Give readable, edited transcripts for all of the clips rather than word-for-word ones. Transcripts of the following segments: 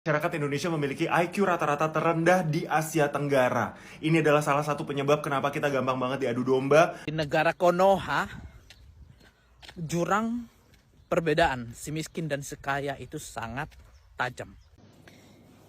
Masyarakat Indonesia memiliki IQ rata-rata terendah di Asia Tenggara. Ini adalah salah satu penyebab kenapa kita gampang banget diadu domba. Di negara Konoha, jurang perbedaan si miskin dan si kaya itu sangat tajam.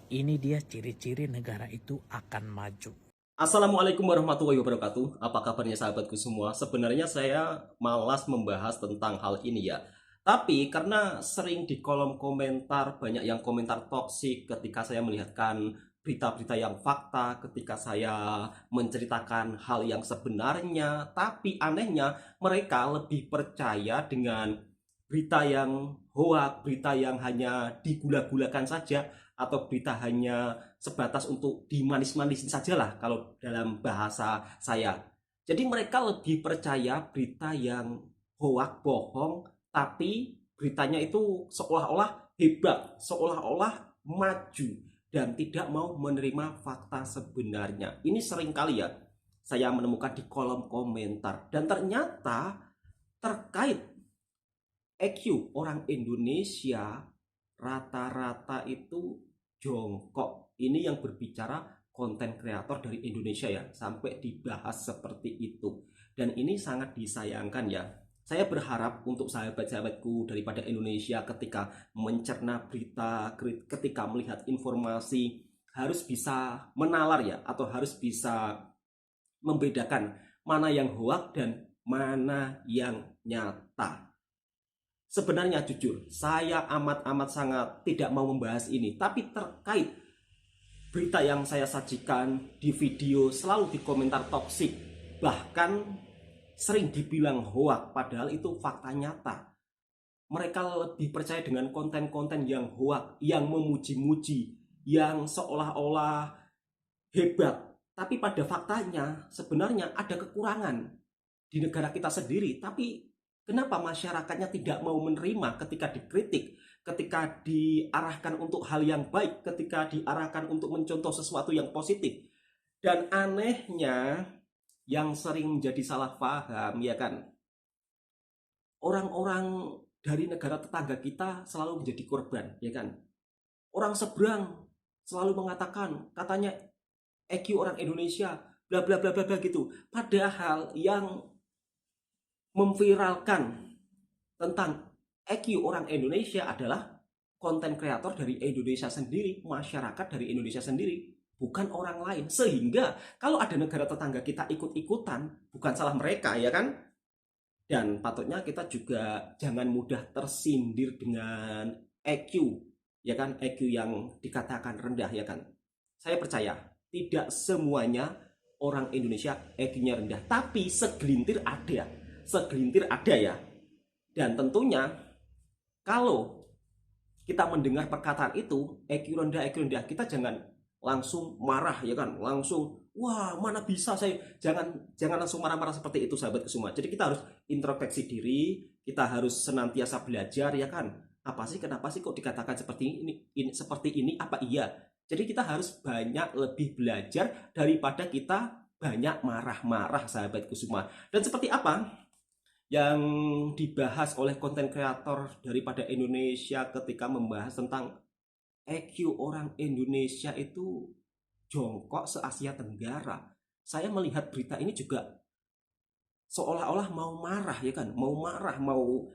Ini dia ciri-ciri negara itu akan maju. Assalamualaikum warahmatullahi wabarakatuh. Apa kabarnya sahabatku semua? Sebenarnya saya malas membahas tentang hal ini ya. Tapi karena sering di kolom komentar banyak yang komentar toksik ketika saya melihatkan berita-berita yang fakta, ketika saya menceritakan hal yang sebenarnya, tapi anehnya mereka lebih percaya dengan berita yang hoak, berita yang hanya digula-gulakan saja, atau berita hanya sebatas untuk dimanis-manisin saja lah kalau dalam bahasa saya. Jadi mereka lebih percaya berita yang hoak, bohong, tapi beritanya itu seolah-olah hebat, seolah-olah maju, dan tidak mau menerima fakta sebenarnya. Ini sering kali ya saya menemukan di kolom komentar, dan ternyata terkait EQ orang Indonesia rata-rata itu jongkok. Ini yang berbicara konten kreator dari Indonesia ya, sampai dibahas seperti itu. Dan ini sangat disayangkan ya. Saya berharap untuk sahabat-sahabatku daripada Indonesia ketika mencerna berita, ketika melihat informasi, harus bisa menalar ya, atau harus bisa membedakan mana yang hoak dan mana yang nyata. Sebenarnya jujur, saya amat-amat sangat tidak mau membahas ini. Tapi terkait berita yang saya sajikan di video selalu di komentar toksik, bahkan sering dibilang hoak, padahal itu fakta nyata. Mereka lebih percaya dengan konten-konten yang hoak, yang memuji-muji, yang seolah-olah hebat. Tapi pada faktanya sebenarnya ada kekurangan di negara kita sendiri. Tapi kenapa masyarakatnya tidak mau menerima ketika dikritik, ketika diarahkan untuk hal yang baik, ketika diarahkan untuk mencontoh sesuatu yang positif? Dan anehnya, yang sering menjadi salah paham ya kan, orang-orang dari negara tetangga kita selalu menjadi korban ya kan. Orang seberang selalu mengatakan, katanya EQ orang Indonesia bla bla bla bla bla gitu. Padahal yang memviralkan tentang EQ orang Indonesia adalah konten kreator dari Indonesia sendiri, masyarakat dari Indonesia sendiri, bukan orang lain. Sehingga kalau ada negara tetangga kita ikut-ikutan, bukan salah mereka ya kan. Dan patutnya kita juga jangan mudah tersindir dengan EQ ya kan, EQ yang dikatakan rendah ya kan. Saya percaya tidak semuanya orang Indonesia EQ-nya rendah, tapi segelintir ada ya. Dan tentunya kalau kita mendengar perkataan itu, EQ rendah, kita jangan langsung marah ya kan, langsung wah mana bisa saya, jangan langsung marah-marah seperti itu sahabat semua. Jadi kita harus introspeksi diri, kita harus senantiasa belajar ya kan. Apa sih, kenapa sih kok dikatakan seperti ini, apa iya? Jadi kita harus banyak lebih belajar daripada kita banyak marah-marah sahabatku semua. Dan seperti apa yang dibahas oleh konten kreator daripada Indonesia ketika membahas tentang EQ orang Indonesia itu jongkok se-Asia Tenggara. Saya melihat berita ini juga seolah-olah mau marah ya kan, mau marah, mau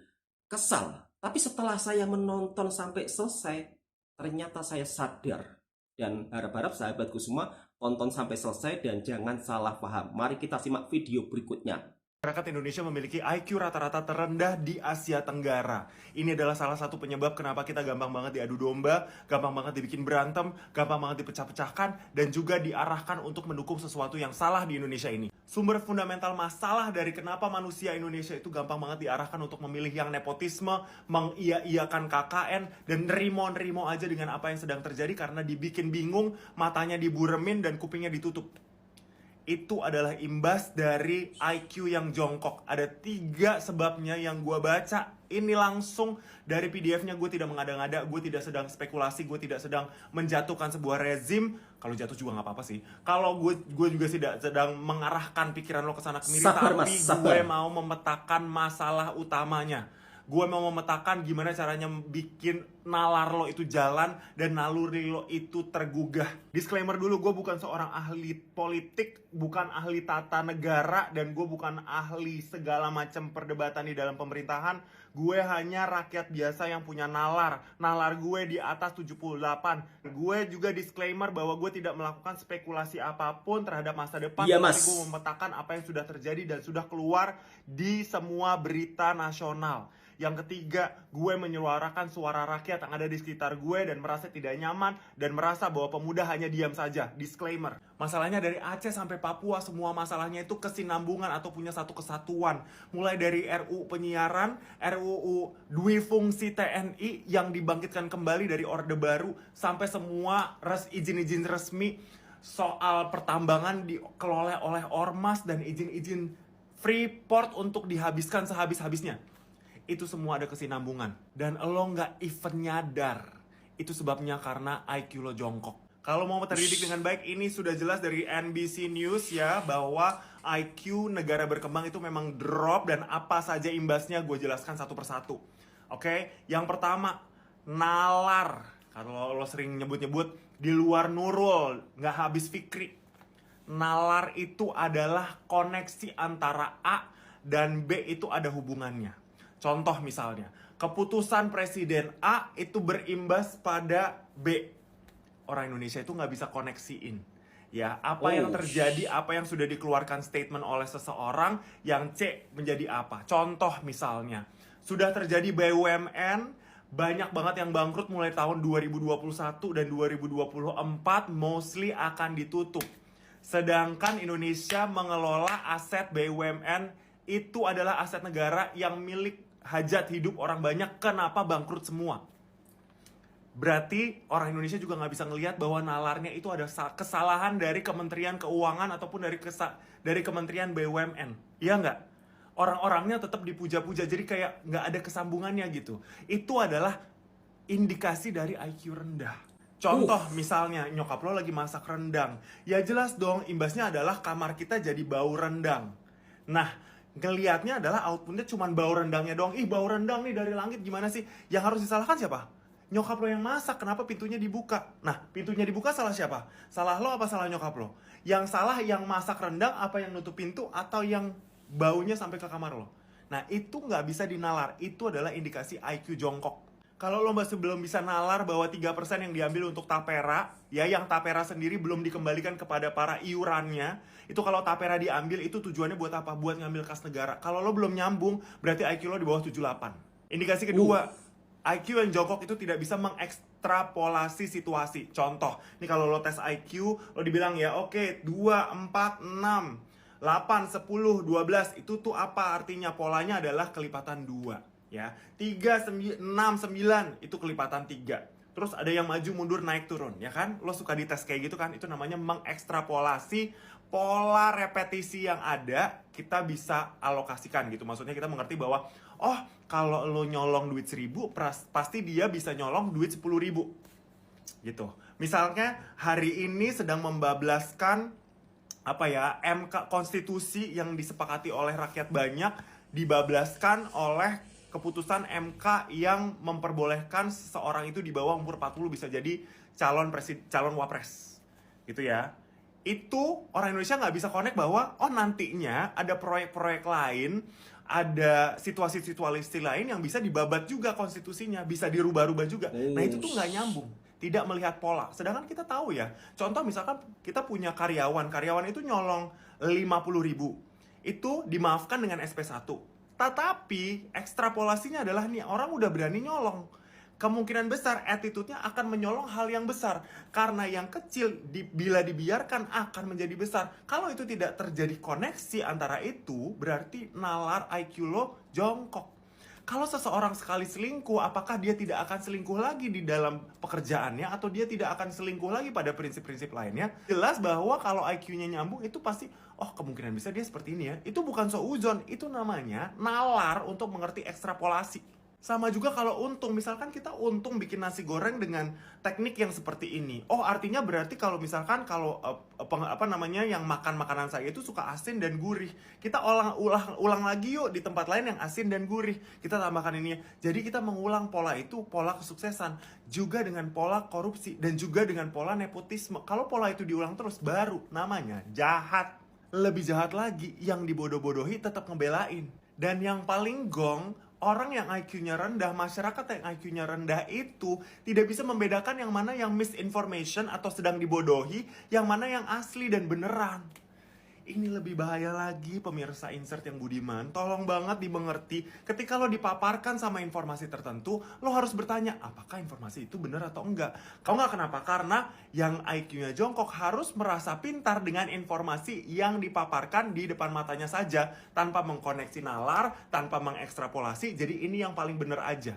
kesal. Tapi setelah saya menonton sampai selesai, ternyata saya sadar. Dan harap-harap sahabatku semua tonton sampai selesai dan jangan salah paham. Mari kita simak video berikutnya. Masyarakat Indonesia memiliki IQ rata-rata terendah di Asia Tenggara. Ini adalah salah satu penyebab kenapa kita gampang banget diadu domba, gampang banget dibikin berantem, gampang banget dipecah-pecahkan, dan juga diarahkan untuk mendukung sesuatu yang salah di Indonesia ini. Sumber fundamental masalah dari kenapa manusia Indonesia itu gampang banget diarahkan untuk memilih yang nepotisme, mengiya-iyakan KKN, dan nerimo-nerimo aja dengan apa yang sedang terjadi karena dibikin bingung, matanya diburemin, dan kupingnya ditutup. Itu adalah imbas dari IQ yang jongkok. Ada 3 sebabnya yang gue baca. Ini langsung dari PDF-nya, gue tidak mengada-ngada, gue tidak sedang spekulasi, gue tidak sedang menjatuhkan sebuah rezim. Kalau jatuh juga gak apa-apa sih. Kalau gue juga tidak sedang mengarahkan pikiran lo ke sana kemiri, tapi gue mau memetakan masalah utamanya. Gue mau memetakan gimana caranya bikin nalar lo itu jalan dan naluri lo itu tergugah. Disclaimer dulu, gue bukan seorang ahli politik, bukan ahli tata negara, dan gue bukan ahli segala macam perdebatan di dalam pemerintahan. Gue hanya rakyat biasa yang punya nalar. Nalar gue di atas 78. Gue juga disclaimer bahwa gue tidak melakukan spekulasi apapun terhadap masa depan. Iya, Tapi Mas. gue memetakan apa yang sudah terjadi dan sudah keluar di semua berita nasional. Yang ketiga, gue menyuarakan suara rakyat yang ada di sekitar gue dan merasa tidak nyaman dan merasa bahwa pemuda hanya diam saja. Disclaimer. Masalahnya dari Aceh sampai Papua, semua masalahnya itu kesinambungan atau punya satu kesatuan. Mulai dari RUU penyiaran, RUU Dwifungsi TNI yang dibangkitkan kembali dari Orde Baru, sampai semua izin-izin resmi soal pertambangan dikelola oleh Ormas dan izin-izin Freeport untuk dihabiskan sehabis-habisnya. Itu semua ada kesinambungan. Dan lo nggak even nyadar. Itu sebabnya karena IQ lo jongkok. Kalau mau terdidik dengan baik, ini sudah jelas dari NBC News ya, bahwa IQ negara berkembang itu memang drop, dan apa saja imbasnya gue jelaskan satu persatu. Oke, yang pertama, nalar. Kalau lo sering nyebut-nyebut, di luar Nurul, nggak habis fikri. Nalar itu adalah koneksi antara A dan B itu ada hubungannya. Contoh misalnya, keputusan Presiden A itu berimbas pada B. Orang Indonesia itu nggak bisa koneksiin. Ya, apa yang terjadi, apa yang sudah dikeluarkan statement oleh seseorang, yang C menjadi apa. Contoh misalnya, sudah terjadi BUMN, banyak banget yang bangkrut mulai tahun 2021 dan 2024 mostly akan ditutup. Sedangkan Indonesia mengelola aset BUMN itu adalah aset negara yang milik hajat hidup orang banyak. Kenapa bangkrut semua? Berarti orang Indonesia juga nggak bisa ngelihat bahwa nalarnya itu ada kesalahan dari Kementerian Keuangan ataupun dari Kementerian BUMN. Iya nggak? Orang-orangnya tetap dipuja-puja, jadi kayak nggak ada kesambungannya gitu. Itu adalah indikasi dari IQ rendah. Contoh misalnya, nyokap lo lagi masak rendang. Ya jelas dong, imbasnya adalah kamar kita jadi bau rendang. Nah, ngelihatnya adalah outputnya cuma bau rendangnya doang. Ih, bau rendang nih dari langit, gimana sih? Yang harus disalahkan siapa? Nyokap lo yang masak, kenapa pintunya dibuka? Nah, pintunya dibuka salah siapa? Salah lo apa salah nyokap lo? Yang salah yang masak rendang, apa yang nutup pintu, atau yang baunya sampai ke kamar lo? Nah, itu nggak bisa dinalar. Itu adalah indikasi IQ jongkok. Kalau lo masih belum bisa nalar bahwa 3% yang diambil untuk tapera, ya yang tapera sendiri belum dikembalikan kepada para iurannya, itu kalau tapera diambil itu tujuannya buat apa? Buat ngambil kas negara. Kalau lo belum nyambung, berarti IQ lo di bawah 78. Indikasi kedua, IQ yang jongkok itu tidak bisa mengekstrapolasi situasi. Contoh, ini kalau lo tes IQ, lo dibilang ya oke, 2, 4, 6, 8, 10, 12, itu tuh apa artinya? Polanya adalah kelipatan 2. Ya, 3, 6, 9 itu kelipatan 3. Terus ada yang maju mundur naik turun, ya kan? Lo suka dites kayak gitu kan? Itu namanya mengekstrapolasi pola repetisi yang ada, kita bisa alokasikan gitu. Maksudnya kita mengerti bahwa oh, kalau lo nyolong duit 1.000, pasti dia bisa nyolong duit 10.000. Gitu. Misalnya hari ini sedang membablaskan MK konstitusi yang disepakati oleh rakyat banyak, dibablaskan oleh keputusan MK yang memperbolehkan seseorang itu di bawah umur 40 bisa jadi calon wapres. Gitu ya. Itu orang Indonesia nggak bisa connect bahwa oh nantinya ada proyek-proyek lain, ada situasi-situasi lain yang bisa dibabat juga konstitusinya, bisa dirubah-rubah juga. Nah itu tuh nggak nyambung, tidak melihat pola. Sedangkan kita tahu ya, contoh misalkan kita punya karyawan itu nyolong 50.000, itu dimaafkan dengan SP1. Tetapi ekstrapolasinya adalah nih orang udah berani nyolong, kemungkinan besar attitude-nya akan menyolong hal yang besar. Karena yang kecil bila dibiarkan akan menjadi besar. Kalau itu tidak terjadi koneksi antara itu, berarti nalar IQ lo jongkok. Kalau seseorang sekali selingkuh, apakah dia tidak akan selingkuh lagi di dalam pekerjaannya, atau dia tidak akan selingkuh lagi pada prinsip-prinsip lainnya? Jelas bahwa kalau IQ-nya nyambung, itu pasti, oh kemungkinan bisa dia seperti ini ya. Itu bukan suuzon, itu namanya nalar untuk mengerti ekstrapolasi. Sama juga kalau untung, misalkan kita untung bikin nasi goreng dengan teknik yang seperti ini. Oh, artinya berarti kalau misalkan kalau yang makan makanan saya itu suka asin dan gurih. Kita ulang lagi yuk di tempat lain yang asin dan gurih. Kita tambahkan ini. Jadi kita mengulang pola itu, pola kesuksesan, juga dengan pola korupsi dan juga dengan pola nepotisme. Kalau pola itu diulang terus, baru namanya jahat. Lebih jahat lagi, yang dibodoh-bodohi tetap ngebelain. Dan yang paling gong, orang yang IQ-nya rendah, masyarakat yang IQ-nya rendah itu tidak bisa membedakan yang mana yang misinformation atau sedang dibodohi, yang mana yang asli dan beneran. Ini lebih bahaya lagi, pemirsa insert yang budiman. Tolong banget dimengerti, ketika lo dipaparkan sama informasi tertentu, lo harus bertanya, apakah informasi itu benar atau enggak? Kau nggak kenapa? Karena yang IQ-nya jongkok harus merasa pintar dengan informasi yang dipaparkan di depan matanya saja, tanpa mengkoneksi nalar, tanpa mengekstrapolasi. Jadi ini yang paling benar aja.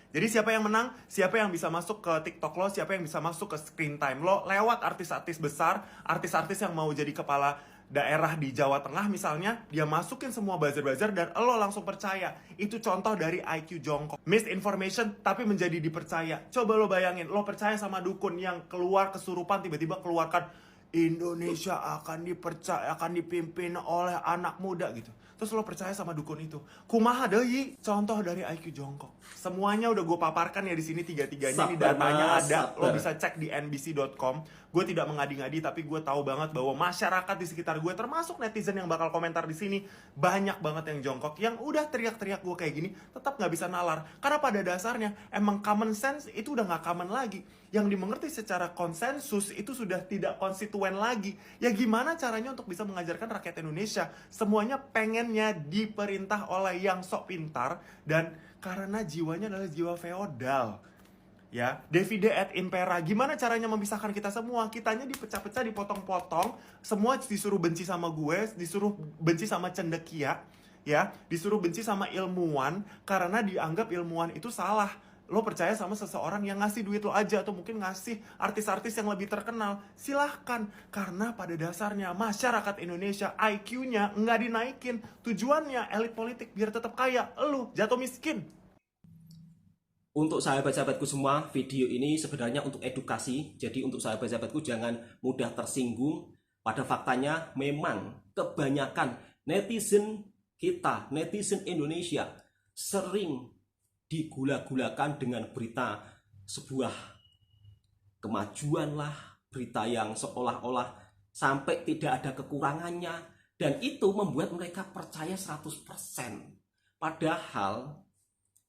Jadi siapa yang menang? Siapa yang bisa masuk ke TikTok lo? Siapa yang bisa masuk ke screen time lo? Lewat artis-artis besar, artis-artis yang mau jadi kepala daerah di Jawa Tengah misalnya, dia masukin semua buzzer-buzzer dan lo langsung percaya. Itu contoh dari IQ jongkok. Misinformation tapi menjadi dipercaya. Coba lo bayangin, lo percaya sama dukun yang keluar kesurupan tiba-tiba keluarkan Indonesia akan dipimpin oleh anak muda gitu. Terus lo percaya sama dukun itu. Kumaha deui? Contoh dari IQ jongkok. Semuanya udah gue paparkan ya di sini tiga-tiganya. Ini datanya ada. Lo bisa cek di nbc.com. Gue tidak mengadi-ngadi, tapi gue tahu banget bahwa masyarakat di sekitar gue, termasuk netizen yang bakal komentar di sini, banyak banget yang jongkok, yang udah teriak-teriak gue kayak gini, tetap nggak bisa nalar. Karena pada dasarnya emang common sense itu udah nggak common lagi. Yang dimengerti secara konsensus itu sudah tidak konstituen lagi. Ya gimana caranya untuk bisa mengajarkan rakyat Indonesia? Semuanya pengennya diperintah oleh yang sok pintar, dan karena jiwanya adalah jiwa feodal. Ya, Divide et Impera. Gimana caranya memisahkan kita semua? Kitanya dipecah-pecah, dipotong-potong, semua disuruh benci sama gue, disuruh benci sama cendekia, ya, disuruh benci sama ilmuwan karena dianggap ilmuwan itu salah. Lo percaya sama seseorang yang ngasih duit lo aja, atau mungkin ngasih artis-artis yang lebih terkenal, silahkan. Karena pada dasarnya masyarakat Indonesia IQ-nya nggak dinaikin. Tujuannya elit politik biar tetap kaya, lo jatuh miskin. Untuk sahabat-sahabatku semua, video ini sebenarnya untuk edukasi. Jadi untuk sahabat-sahabatku jangan mudah tersinggung. Pada faktanya memang kebanyakan netizen kita, netizen Indonesia, sering digula-gulakan dengan berita sebuah kemajuan lah, berita yang seolah-olah sampai tidak ada kekurangannya, dan itu membuat mereka percaya 100%. Padahal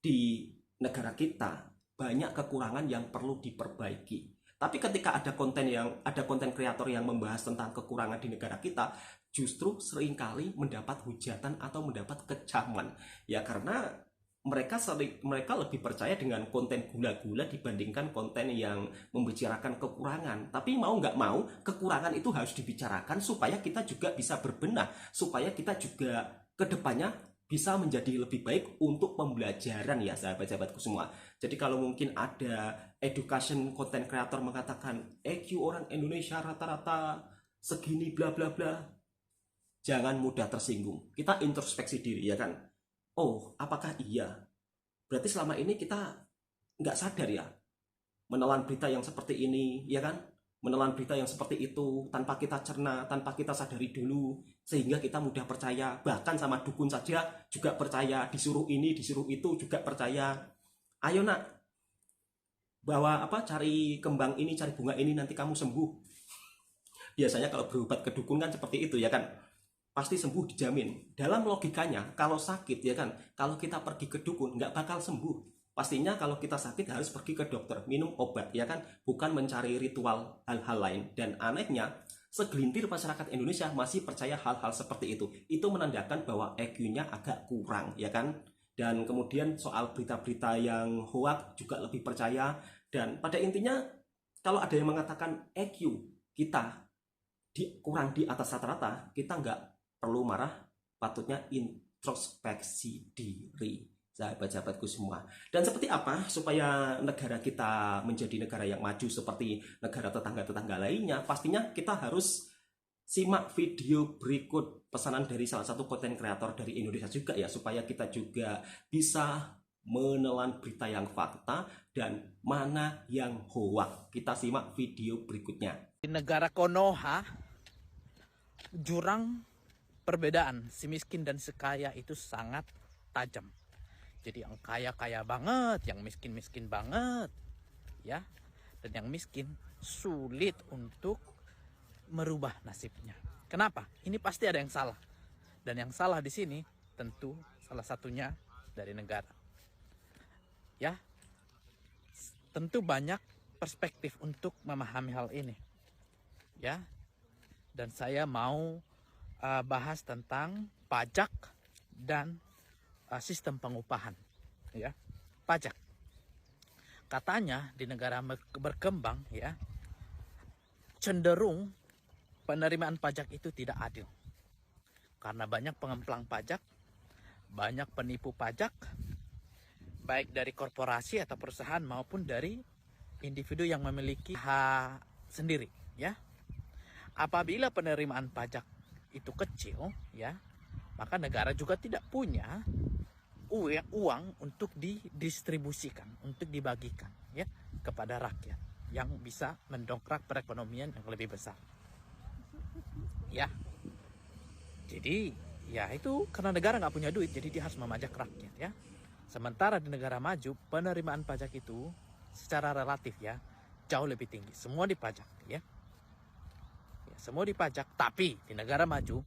di negara kita banyak kekurangan yang perlu diperbaiki. Tapi ketika ada konten kreator yang membahas tentang kekurangan di negara kita, justru seringkali mendapat hujatan atau mendapat kecaman. Ya karena mereka lebih percaya dengan konten gula-gula dibandingkan konten yang membicarakan kekurangan. Tapi mau nggak mau, kekurangan itu harus dibicarakan supaya kita juga bisa berbenah, supaya kita juga kedepannya bisa menjadi lebih baik untuk pembelajaran ya sahabat-sahabatku semua. Jadi kalau mungkin ada education content creator mengatakan EQ orang Indonesia rata-rata segini bla bla bla, jangan mudah tersinggung. Kita introspeksi diri ya kan. Oh, apakah iya? Berarti selama ini kita nggak sadar ya menelan berita yang seperti ini, ya kan? Menelan berita yang seperti itu tanpa kita cerna, tanpa kita sadari dulu, sehingga kita mudah percaya. Bahkan sama dukun saja juga percaya, disuruh ini, disuruh itu juga percaya. Ayo nak, bawa cari kembang ini, cari bunga ini, nanti kamu sembuh. Biasanya kalau berobat ke dukun kan seperti itu ya kan. Pasti sembuh dijamin. Dalam logikanya, kalau sakit ya kan, kalau kita pergi ke dukun nggak bakal sembuh. Pastinya kalau kita sakit harus pergi ke dokter, minum obat ya kan, bukan mencari ritual hal-hal lain. Dan anehnya, segelintir masyarakat Indonesia masih percaya hal-hal seperti itu. Itu menandakan bahwa EQ-nya agak kurang ya kan. Dan kemudian soal berita-berita yang hoax juga lebih percaya. Dan pada intinya, kalau ada yang mengatakan EQ kita kurang di atas rata-rata, kita nggak perlu marah, patutnya introspeksi diri sahabat-sahabatku semua. Dan seperti apa supaya negara kita menjadi negara yang maju seperti negara tetangga-tetangga lainnya? Pastinya kita harus simak video berikut pesanan dari salah satu konten kreator dari Indonesia juga ya, supaya kita juga bisa menelan berita yang fakta dan mana yang hoak. Kita simak video berikutnya. Di negara Konoha, jurang perbedaan si miskin dan si kaya itu sangat tajam. Jadi yang kaya kaya banget, yang miskin miskin banget, ya. Dan yang miskin sulit untuk merubah nasibnya. Kenapa? Ini pasti ada yang salah. Dan yang salah di sini tentu salah satunya dari negara. Ya, tentu banyak perspektif untuk memahami hal ini. Ya, dan saya mau bahas tentang pajak dan sistem pengupahan. Ya, pajak. Katanya di negara berkembang, ya, cenderung penerimaan pajak itu tidak adil. Karena banyak pengemplang pajak, banyak penipu pajak, baik dari korporasi atau perusahaan maupun dari individu yang memiliki hak sendiri, ya. Apabila penerimaan pajak itu kecil, ya, maka negara juga tidak punya uang untuk didistribusikan, untuk dibagikan, ya, kepada rakyat yang bisa mendongkrak perekonomian yang lebih besar. Ya, jadi ya itu karena negara nggak punya duit, jadi dia harus memajak rakyat, ya. Sementara di negara maju penerimaan pajak itu secara relatif, ya, jauh lebih tinggi. Semua dipajak, ya. Ya, semua dipajak. Tapi di negara maju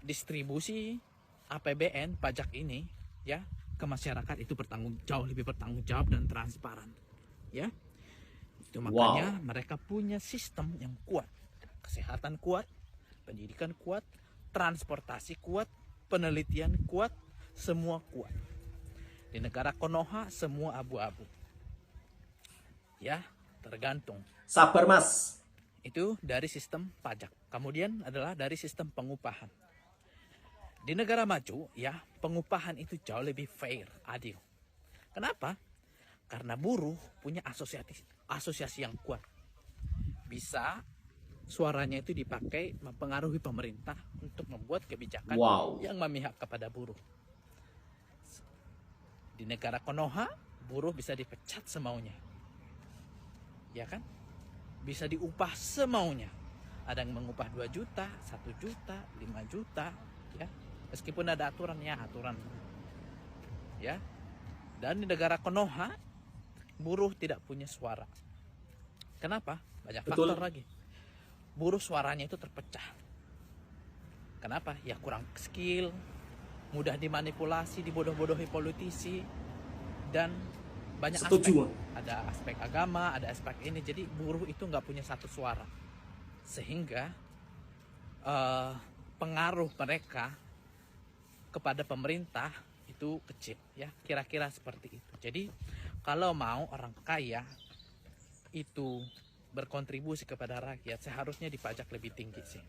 distribusi APBN pajak ini, ya, ke masyarakat itu jauh lebih bertanggung jawab dan transparan, ya. Itu makanya mereka punya sistem yang kuat, kesehatan kuat, pendidikan kuat, transportasi kuat, penelitian kuat, semua kuat. Di negara Konoha semua abu-abu. Ya, tergantung. Sabar Mas. Itu dari sistem pajak. Kemudian adalah dari sistem pengupahan. Di negara maju, ya, pengupahan itu jauh lebih fair, adil. Kenapa? Karena buruh punya asosiasi yang kuat. Bisa suaranya itu dipakai mempengaruhi pemerintah untuk membuat kebijakan yang memihak kepada buruh. Di negara Konoha, buruh bisa dipecat semaunya. Ya kan? Bisa diupah semaunya. Ada yang mengupah 2 juta, 1 juta, 5 juta, ya. Meskipun ada aturannya, aturan. Ya. Dan di negara Konoha, buruh tidak punya suara. Kenapa? Banyak faktor lagi. Buruh suaranya itu terpecah. Kenapa? Ya kurang skill, mudah dimanipulasi, dibodoh-bodohi politisi, dan banyak aspek. Ada aspek agama, ada aspek ini. Jadi buruh itu nggak punya satu suara. Sehingga pengaruh mereka kepada pemerintah itu kecil, ya, kira-kira seperti itu. Jadi kalau mau orang kaya itu berkontribusi kepada rakyat, seharusnya dipajak lebih tinggi sih.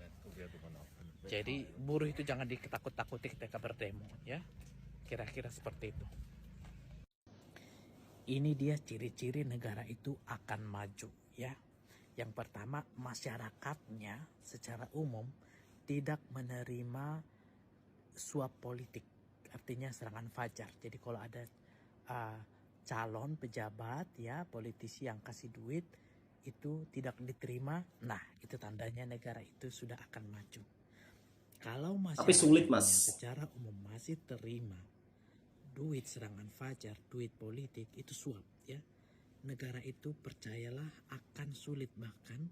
Jadi buruh itu jangan diketakut-takuti ketika berdemo, ya, kira-kira seperti itu. Ini dia ciri-ciri negara itu akan maju, ya. Yang pertama, masyarakatnya secara umum tidak menerima suap politik, artinya serangan fajar. Jadi kalau ada calon pejabat, ya, politisi yang kasih duit itu tidak diterima, nah itu tandanya negara itu sudah akan maju. Kalau masyarakatnya secara umum masih terima duit serangan fajar, duit politik, itu suap, ya, negara itu percayalah akan sulit, bahkan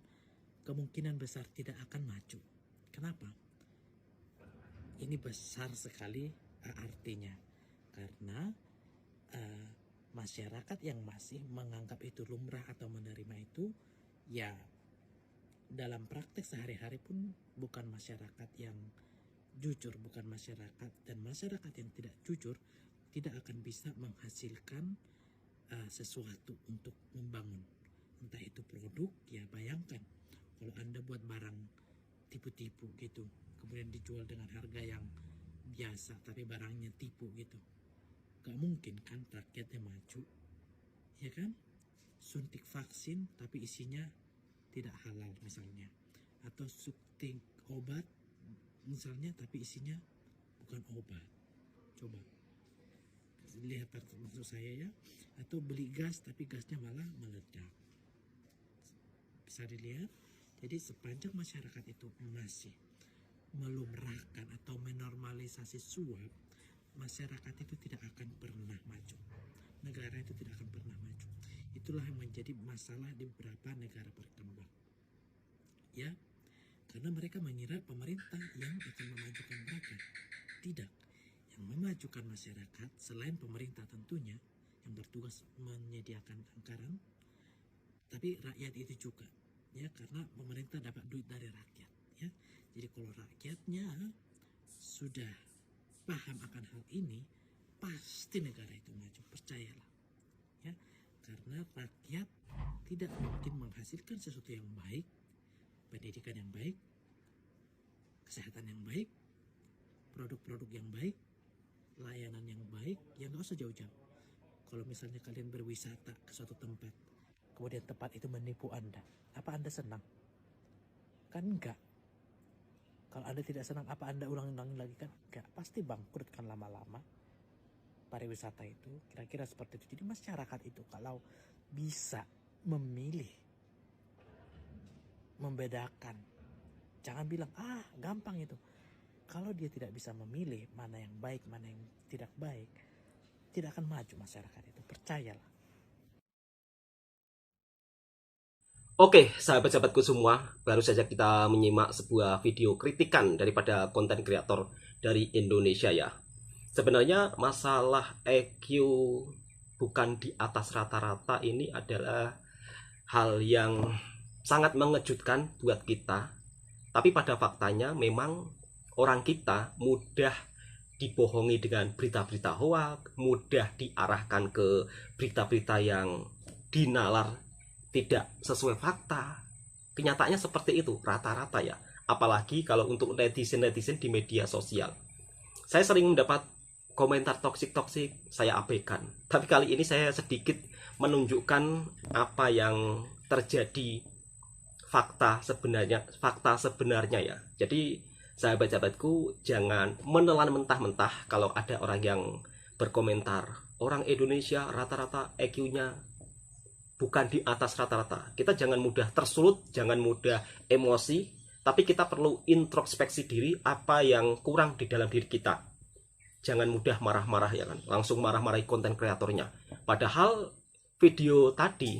kemungkinan besar tidak akan maju. Kenapa? Ini besar sekali artinya, karena masyarakat yang masih menganggap itu lumrah atau menerima itu, ya, dalam praktek sehari-hari pun bukan masyarakat yang jujur, bukan masyarakat, dan masyarakat yang tidak jujur tidak akan bisa menghasilkan sesuatu untuk membangun, entah itu produk, ya. Bayangkan kalau Anda buat barang tipu-tipu gitu, kemudian dijual dengan harga yang biasa tapi barangnya tipu gitu, gak mungkin kan rakyatnya maju, ya kan? Suntik vaksin tapi isinya tidak halal misalnya, atau suntik obat misalnya tapi isinya bukan obat. Coba lihat maksud saya ya, atau beli gas tapi gasnya malah meledak. Bisa dilihat. Jadi sepanjang masyarakat itu masih melumrahkan atau menormalisasi suap, masyarakat itu tidak akan pernah maju. Negara itu tidak akan pernah maju. Itulah yang menjadi masalah di beberapa negara berkembang. Ya, karena mereka mengira pemerintah yang akan memajukan mereka. Tidak. Yang memajukan masyarakat selain pemerintah tentunya yang bertugas menyediakan anggaran, tapi rakyat itu juga. Ya, karena pemerintah dapat duit dari rakyat. Ya, jadi kalau rakyatnya sudah paham akan hal ini, pasti negara itu maju, percayalah. Ya, karena rakyat tidak mungkin menghasilkan sesuatu yang baik, pendidikan yang baik, kesehatan yang baik, produk-produk yang baik, layanan yang baik, yang gak usah jauh-jauh. Kalau misalnya kalian berwisata ke suatu tempat, kemudian tempat itu menipu Anda, apa Anda senang? Kan enggak. Kalau Anda tidak senang, apa Anda ulang-ulangi lagi? Kan enggak. Pasti bangkrut kan lama-lama pariwisata itu. Kira-kira seperti itu. Jadi masyarakat itu kalau bisa memilih, membedakan, jangan bilang gampang itu. Kalau dia tidak bisa memilih mana yang baik, mana yang tidak baik, tidak akan maju masyarakat itu, percayalah. Oke, sahabat-sahabatku semua, baru saja kita menyimak sebuah video kritikan daripada konten kreator dari Indonesia ya. Sebenarnya masalah EQ bukan di atas rata-rata ini adalah hal yang sangat mengejutkan buat kita. Tapi pada faktanya memang orang kita mudah dibohongi dengan berita-berita hoak, mudah diarahkan ke berita-berita yang dinalar tidak sesuai fakta. Kenyataannya seperti itu rata-rata ya. Apalagi kalau untuk netizen-netizen di media sosial. Saya sering mendapat komentar toksik-toksik, saya abaikan. Tapi kali ini saya sedikit menunjukkan apa yang terjadi, fakta sebenarnya ya. Jadi sahabat-sahabatku, jangan menelan mentah-mentah kalau ada orang yang berkomentar orang Indonesia rata-rata EQ-nya bukan di atas rata-rata. Kita jangan mudah tersulut, jangan mudah emosi, tapi kita perlu introspeksi diri apa yang kurang di dalam diri kita. Jangan mudah marah-marah ya kan, langsung marah-marahi konten kreatornya. Padahal video tadi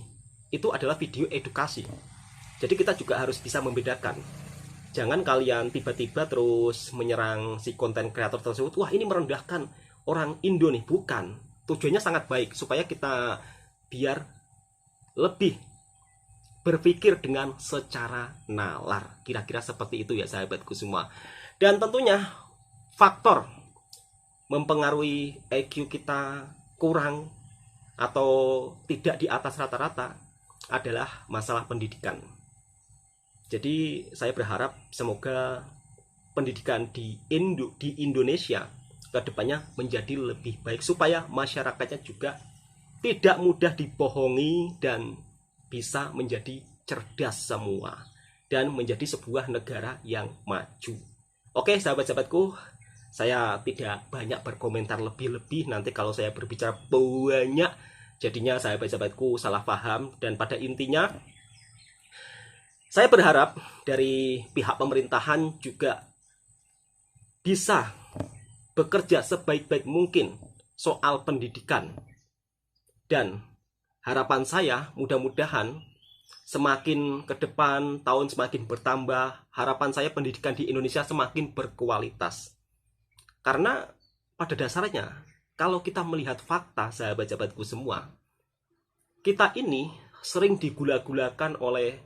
itu adalah video edukasi. Jadi kita juga harus bisa membedakan. Jangan kalian tiba-tiba terus menyerang si konten kreator tersebut, wah ini merendahkan orang Indo nih. Bukan. Tujuannya sangat baik, supaya kita biar lebih berpikir dengan secara nalar. Kira-kira seperti itu ya sahabatku semua. Dan tentunya faktor mempengaruhi EQ kita kurang atau tidak di atas rata-rata adalah masalah pendidikan. Jadi saya berharap semoga pendidikan di Indonesia kedepannya menjadi lebih baik, supaya masyarakatnya juga tidak mudah dibohongi dan bisa menjadi cerdas semua dan menjadi sebuah negara yang maju. Oke sahabat-sahabatku, saya tidak banyak berkomentar lebih-lebih. Nanti kalau saya berbicara banyak, jadinya sahabat-sahabatku salah paham. Dan pada intinya, saya berharap dari pihak pemerintahan juga bisa bekerja sebaik-baik mungkin soal pendidikan. Dan harapan saya mudah-mudahan semakin ke depan, tahun semakin bertambah, harapan saya pendidikan di Indonesia semakin berkualitas. Karena pada dasarnya, kalau kita melihat fakta sahabat-sahabatku semua, kita ini sering digula-gulakan oleh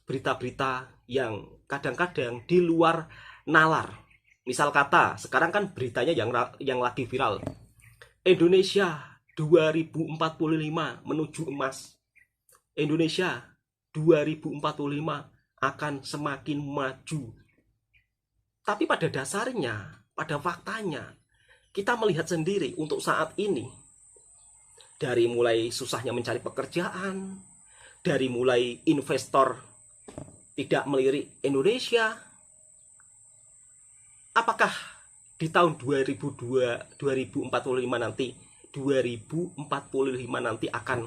berita-berita yang kadang-kadang di luar nalar. Misal kata, sekarang kan beritanya yang lagi viral, Indonesia 2045 menuju emas. Indonesia 2045 akan semakin maju. Tapi pada dasarnya, pada faktanya, kita melihat sendiri untuk saat ini, dari mulai susahnya mencari pekerjaan, dari mulai investor tidak melirik Indonesia, apakah di tahun 2045 nanti akan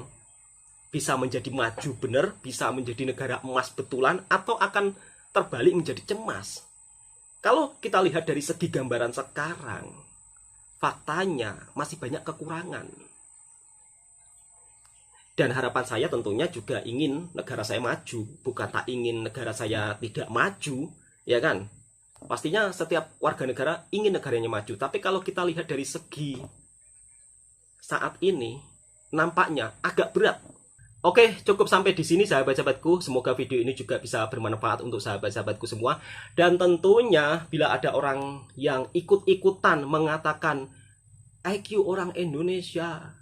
bisa menjadi maju bener, bisa menjadi negara emas betulan, atau akan terbalik menjadi cemas. Kalau kita lihat dari segi gambaran sekarang, faktanya masih banyak kekurangan. Dan harapan saya tentunya juga ingin negara saya maju, bukan tak ingin negara saya tidak maju, ya kan? Pastinya setiap warga negara ingin negaranya maju, tapi kalau kita lihat dari segi saat ini, nampaknya agak berat. Oke, cukup sampai di sini sahabat-sahabatku. Semoga video ini juga bisa bermanfaat untuk sahabat-sahabatku semua. Dan tentunya bila ada orang yang ikut-ikutan mengatakan IQ orang Indonesia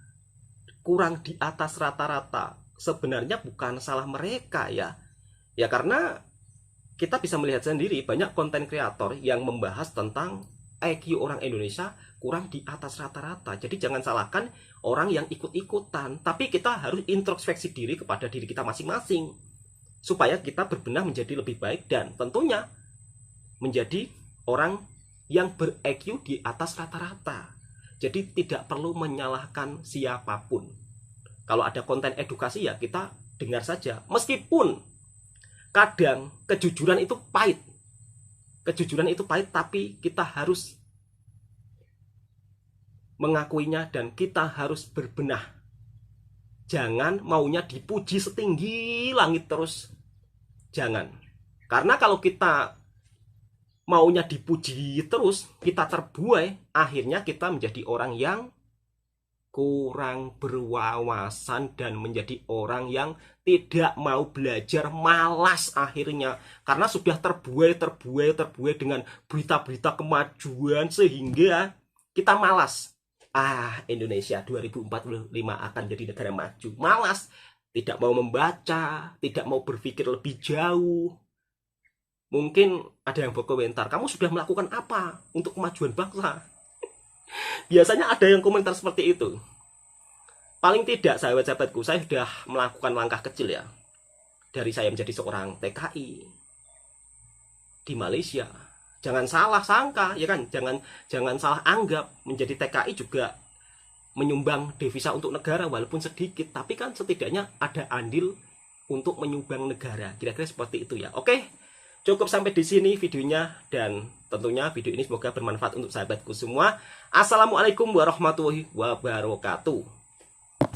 kurang di atas rata-rata, sebenarnya bukan salah mereka ya. Ya karena kita bisa melihat sendiri banyak konten kreator yang membahas tentang IQ orang Indonesia kurang di atas rata-rata. Jadi jangan salahkan orang yang ikut-ikutan, tapi kita harus introspeksi diri kepada diri kita masing-masing supaya kita berbenah menjadi lebih baik dan tentunya menjadi orang yang ber-IQ di atas rata-rata. Jadi tidak perlu menyalahkan siapapun. Kalau ada konten edukasi ya kita dengar saja. Meskipun kadang kejujuran itu pahit. Kejujuran itu pahit, tapi kita harus mengakuinya dan kita harus berbenah. Jangan maunya dipuji setinggi langit terus. Jangan. Karena kalau kita maunya dipuji terus, kita terbuai, akhirnya kita menjadi orang yang kurang berwawasan dan menjadi orang yang tidak mau belajar, malas akhirnya. Karena sudah terbuai dengan berita-berita kemajuan sehingga kita malas. Indonesia 2045 akan jadi negara maju. Malas, tidak mau membaca, tidak mau berpikir lebih jauh. Mungkin ada yang berkomentar, kamu sudah melakukan apa untuk kemajuan bangsa? Biasanya ada yang komentar seperti itu. Paling tidak sahabat-sahabatku, saya sudah melakukan langkah kecil ya. Dari saya menjadi seorang TKI di Malaysia. Jangan salah sangka, ya kan? Jangan salah anggap menjadi TKI juga menyumbang devisa untuk negara walaupun sedikit, tapi kan setidaknya ada andil untuk menyumbang negara. Kira-kira seperti itu ya. Oke. Cukup sampai di sini videonya dan tentunya video ini semoga bermanfaat untuk sahabatku semua. Assalamualaikum warahmatullahi wabarakatuh.